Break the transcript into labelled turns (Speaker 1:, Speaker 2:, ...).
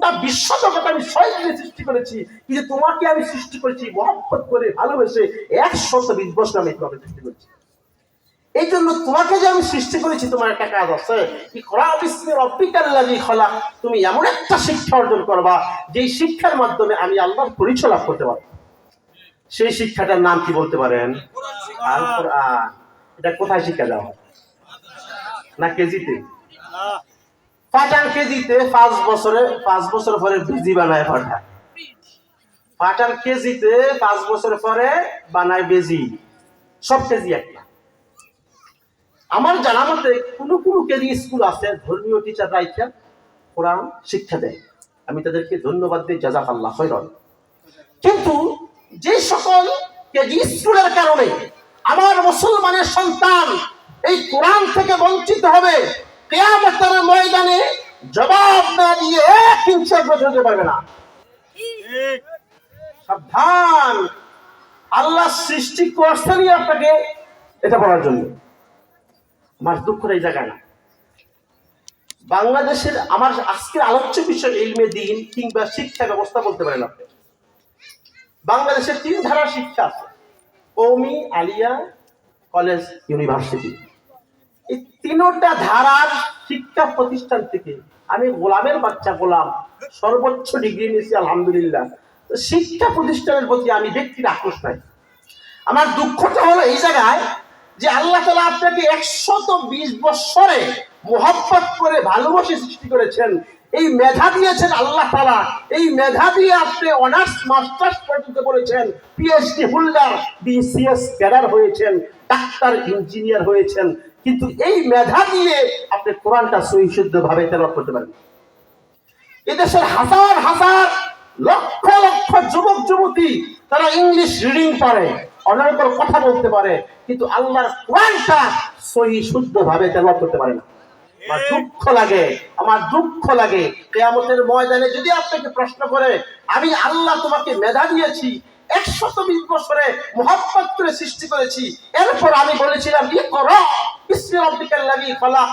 Speaker 1: গোটা বিশ্ব জগৎ আমি ছয় দিনে সৃষ্টি করেছি, কিন্তু তোমাকে আমি সৃষ্টি করেছি মহব্বত করে ভালোবেসে 120 বছর আমি তোমাকে সৃষ্টি করেছি। এই জন্য তোমাকে যে আমি সৃষ্টি করেছি, তোমার একটা কাজ আছে, তুমি এমন একটা শিক্ষা অর্জন করবা যেই শিক্ষার মাধ্যমে আমি আল্লাহর পরিচয় লাভ করতে পারবো। সেই শিক্ষাটার নাম কি বলতে পারেন? আল কোরআন। এটা কোথায় শিক্ষা দেওয়া হয়? না কেজিতে? পাঠান কেজিতে 5 বছর পরে বেজি বানায় পাঠান। পাঠান কেজিতে 5 বছর পরে বানায় বেজি। সব কেজি একটা। আমার জানা মতে কোনো কেজি স্কুল আছে ধর্মীয় টিচার রাইখা কোরআন শিক্ষা দেয়, আমি তাদেরকে ধন্যবাদ দিই, জাযাকাল্লাহ খাইরান। কিন্তু যে সকল কেজি স্কুলের কারণে আমার মুসলমানের সন্তান এই কোরআন থেকে বঞ্চিত হবে, কিয়ামতের ময়দানে জবাব না দিয়ে 1 ইঞ্চি অগ্রসর হতে পারবে না। সাবধান, আল্লাহ সৃষ্টি করছেনই আপনাকে এটা বলার জন্য। আমার দুঃখ এই জায়গায় না। বাংলাদেশের আমার আজকের আলোচ্য বিষয় ইলমে দ্বীন কিংবা শিক্ষা ব্যবস্থা বলতে পারেন আপনি। বাংলাদেশের 3 ধারার শিক্ষা আছে, কওমি, আলিয়া, কলেজ, ইউনিভার্সিটি। এই 3টা ধারার শিক্ষা প্রতিষ্ঠান থেকে আমি গোলামের বাচ্চা, গোলাম, সর্বোচ্চ ডিগ্রি নিয়েছি আলহামদুলিল্লাহ। তো শিক্ষা প্রতিষ্ঠানের প্রতি আমি ব্যক্তির আক্রোশ নাই। আমার দুঃখটা হলো এই জায়গায় যে আল্লাহ তাআলা আপনাকে 120 বছরে মোহাব্বত করে ভালোবাসে সৃষ্টি করেছেন, এই মেধা দিয়েছেন আল্লাহ তাআলা, এই মেধা দিয়ে আপনি অনার্স মাস্টার্স পর্যন্ত করেছেন, পিএইচডি হোল্ডার, বিসিএস ক্যাডার হয়েছেন, ডাক্তার, ইঞ্জিনিয়ার হয়েছেন, কিন্তু এই মেধা দিয়ে আপনি কোরআনটা সহিশুদ্ধ ভাবে তেলাওয়াত করতে পারেন। এদেশের হাজার হাজার লক্ষ লক্ষ যুবক যুবতী তারা ইংলিশ রিডিং পারে, অনর্গল কথা বলতে পারে, কিন্তু আল্লাহর কোরআনটা সহি শুদ্ধ ভাবে তেলাওয়াত করতে পারে না। আমার দুঃখ লাগে কিয়ামতের ময়দানে যদি আপনাকে প্রশ্ন করে, আমি আল্লাহ তোমাকে মেধা দিয়েছি, 120 বছরে মুহাব্বত করে সৃষ্টি করেছি, এরপর আমি বলেছিলাম ইকরা বিসমি রাব্বিকাল্লাযী খালাক,